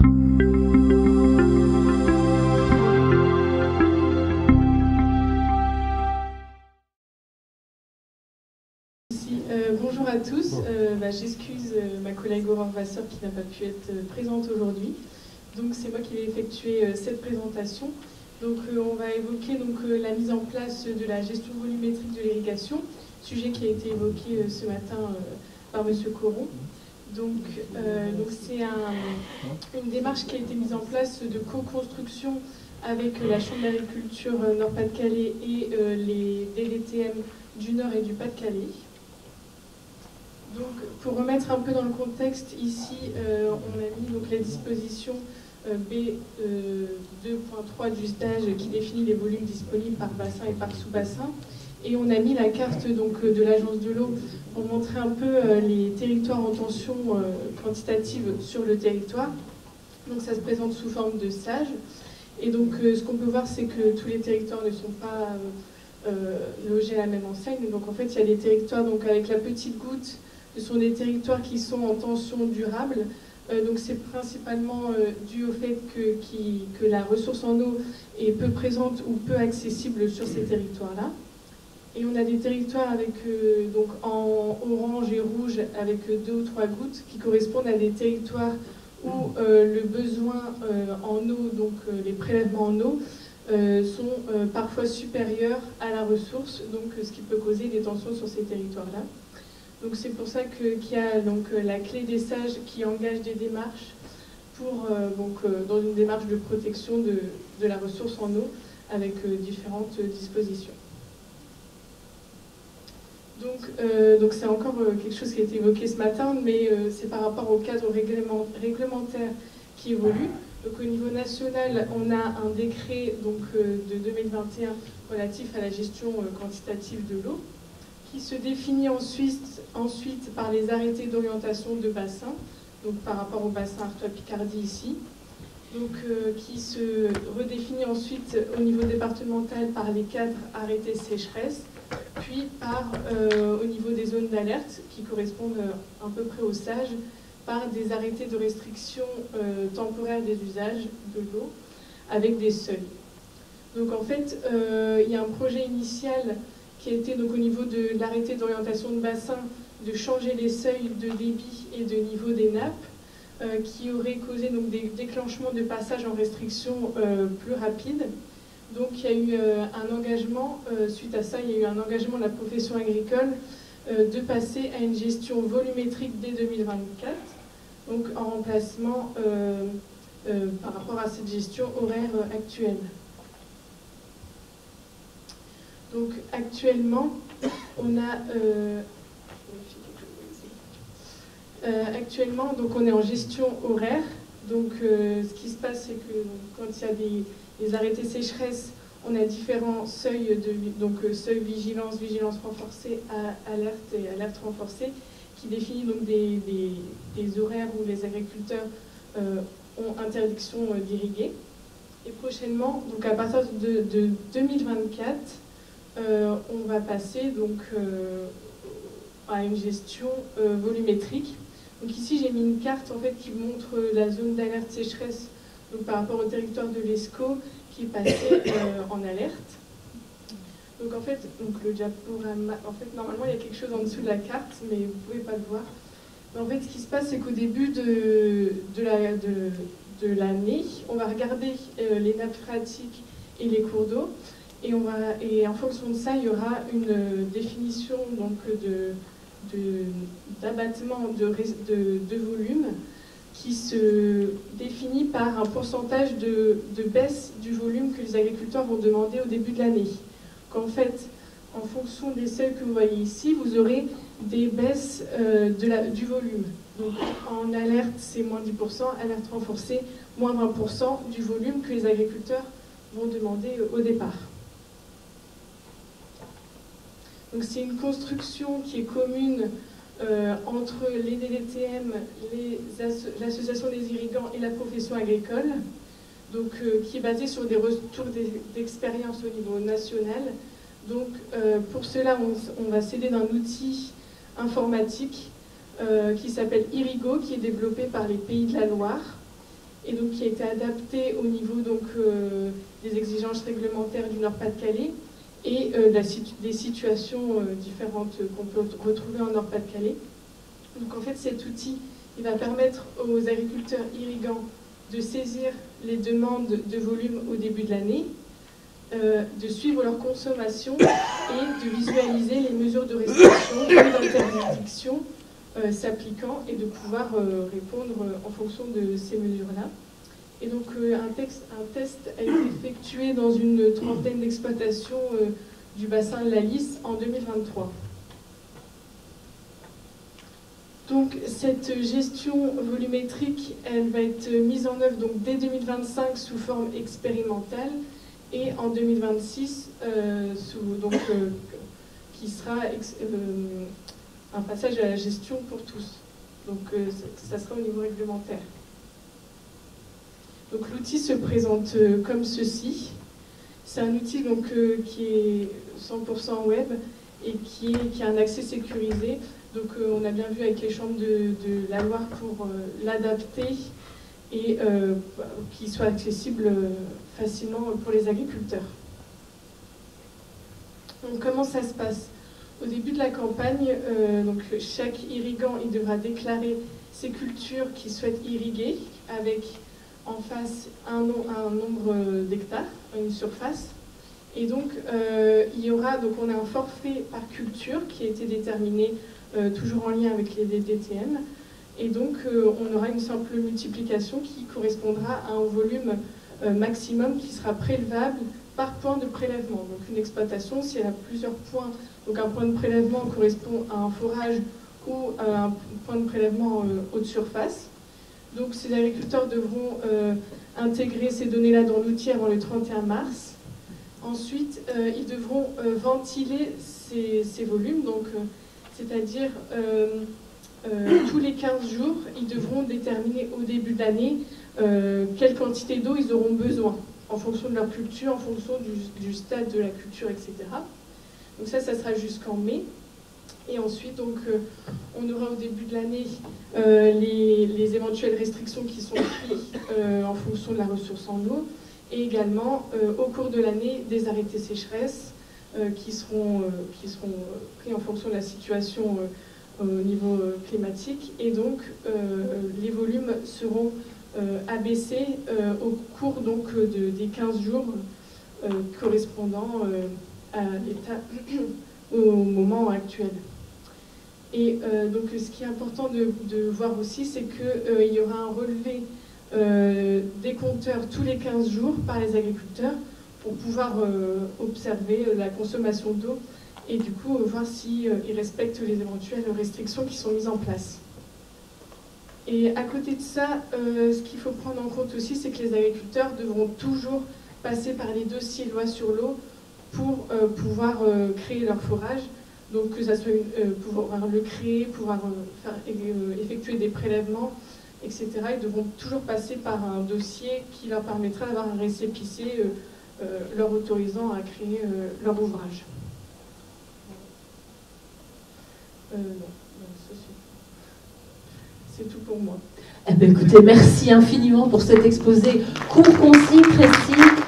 Bonjour à tous, j'excuse ma collègue Aurore Vasseur qui n'a pas pu être présente aujourd'hui. Donc c'est moi qui vais effectuer cette présentation. Donc on va évoquer la mise en place de la gestion volumétrique de l'irrigation, sujet qui a été évoqué ce matin par M. Coron. Donc c'est une démarche qui a été mise en place de co-construction avec la Chambre d'agriculture Nord-Pas-de-Calais et les DDTM du Nord et du Pas-de-Calais. Donc, pour remettre un peu dans le contexte, ici, on a mis la disposition B2.3 du stage qui définit les volumes disponibles par bassin et par sous-bassin. Et on a mis la carte de l'Agence de l'eau pour montrer un peu les territoires en tension quantitative sur le territoire. Donc, ça se présente sous forme de stage. Et donc, ce qu'on peut voir, c'est que tous les territoires ne sont pas logés à la même enseigne. Donc, en fait, il y a des territoires avec la petite goutte. Ce sont des territoires qui sont en tension durable, donc c'est principalement dû au fait que la ressource en eau est peu présente ou peu accessible sur ces territoires-là. Et on a des territoires avec, en orange et rouge avec 2 ou 3 gouttes qui correspondent à des territoires où le besoin en eau, les prélèvements en eau, sont parfois supérieurs à la ressource, donc ce qui peut causer des tensions sur ces territoires-là. Donc c'est pour ça qu'il y a la clé des sages qui engage des démarches pour, dans une démarche de protection de la ressource en eau avec différentes dispositions. Donc c'est encore quelque chose qui a été évoqué ce matin, mais c'est par rapport au cadre réglementaire qui évolue. Donc au niveau national, on a un décret de 2021 relatif à la gestion quantitative de l'eau, qui se définit ensuite par les arrêtés d'orientation de bassin, donc par rapport au bassin Artois-Picardie ici, qui se redéfinit ensuite au niveau départemental par les 4 arrêtés sécheresse, puis au niveau des zones d'alerte, qui correspondent à peu près au SAGE, par des arrêtés de restriction temporaire des usages de l'eau, avec des seuils. Donc en fait, il y a un projet initial qui a été au niveau de l'arrêté d'orientation de bassin de changer les seuils de débit et de niveau des nappes, qui aurait causé des déclenchements de passage en restriction plus rapides. Donc il y a eu un engagement, suite à ça, il y a eu un engagement de la profession agricole de passer à une gestion volumétrique dès 2024, donc en remplacement par rapport à cette gestion horaire actuelle. Donc actuellement, on a on est en gestion horaire. Donc ce qui se passe, c'est que quand il y a des arrêtés sécheresse, on a différents seuils seuil vigilance, vigilance renforcée, alerte et alerte renforcée, qui définit des horaires où les agriculteurs ont interdiction d'irriguer. Et prochainement, à partir de 2024, on va passer à une gestion volumétrique. Donc ici j'ai mis une carte en fait qui montre la zone d'alerte sécheresse par rapport au territoire de l'ESCO qui est passé en alerte. Donc en fait, le diaporama, normalement il y a quelque chose en dessous de la carte, mais vous ne pouvez pas le voir. Mais en fait ce qui se passe, c'est qu'au début de l'année, on va regarder les nappes phréatiques et les cours d'eau. Et en fonction de ça, il y aura une définition d'abattement de volume qui se définit par un pourcentage de baisse du volume que les agriculteurs vont demander au début de l'année. Qu'en fait, en fonction des seuils que vous voyez ici, vous aurez des baisses du volume. Donc en alerte, c'est moins 10%, alerte renforcée, moins 20% du volume que les agriculteurs vont demander au départ. Donc c'est une construction qui est commune entre les DDTM, l'association des irrigants et la profession agricole, qui est basée sur des retours d'expérience au niveau national. Donc pour cela, on va s'aider d'un outil informatique qui s'appelle Irigo, qui est développé par les Pays de la Loire et donc qui a été adapté au niveau donc, des exigences réglementaires du Nord-Pas-de-Calais et des situations différentes qu'on peut retrouver en Nord-Pas-de-Calais. Donc en fait cet outil il va permettre aux agriculteurs irrigants de saisir les demandes de volume au début de l'année, de suivre leur consommation et de visualiser les mesures de restriction ou d'interdiction s'appliquant et de pouvoir répondre en fonction de ces mesures-là. Et donc un test a été effectué dans une trentaine d'exploitations du bassin de la Lys en 2023. Donc cette gestion volumétrique, elle va être mise en œuvre donc, dès 2025 sous forme expérimentale et en 2026 qui sera un passage à la gestion pour tous. Donc ça sera au niveau réglementaire. Donc l'outil se présente comme ceci. C'est un outil donc, qui est 100% web et qui a un accès sécurisé. Donc on a bien vu avec les chambres de la Loire pour l'adapter et qu'il soit accessible facilement pour les agriculteurs. Donc comment ça se passe? Au début de la campagne, donc, chaque irrigant il devra déclarer ses cultures qu'il souhaite irriguer avec en face un nombre d'hectares, une surface. Et donc, il y aura, donc on a un forfait par culture qui a été déterminé toujours en lien avec les DTN. Et donc, on aura une simple multiplication qui correspondra à un volume maximum qui sera prélevable par point de prélèvement. Donc, une exploitation, si elle a plusieurs points, donc un point de prélèvement correspond à un forage ou à un point de prélèvement haute surface. Donc, ces agriculteurs devront intégrer ces données-là dans l'outil avant le 31 mars. Ensuite, ils devront ventiler ces volumes, donc c'est-à-dire tous les 15 jours, ils devront déterminer au début de l'année quelle quantité d'eau ils auront besoin, en fonction de leur culture, en fonction du stade de la culture, etc. Donc ça sera jusqu'en mai. Et ensuite, donc, on aura au début de l'année les éventuelles restrictions qui sont prises en fonction de la ressource en eau, et également au cours de l'année des arrêtés sécheresse qui seront pris en fonction de la situation au niveau climatique, et donc les volumes seront abaissés au cours donc, des 15 jours correspondant à l'état au moment actuel. Et donc ce qui est important de voir aussi, c'est qu'il y aura un relevé des compteurs tous les 15 jours par les agriculteurs pour pouvoir observer la consommation d'eau et du coup voir s'ils respectent les éventuelles restrictions qui sont mises en place. Et à côté de ça, ce qu'il faut prendre en compte aussi, c'est que les agriculteurs devront toujours passer par les dossiers loi sur l'eau pour pouvoir créer leur forage. Donc que ça soit pouvoir le créer, pouvoir effectuer des prélèvements, etc. Ils devront toujours passer par un dossier qui leur permettra d'avoir un récépissé leur autorisant à créer leur ouvrage. C'est tout pour moi. Eh bien, écoutez, merci infiniment pour cet exposé court, concis, précis.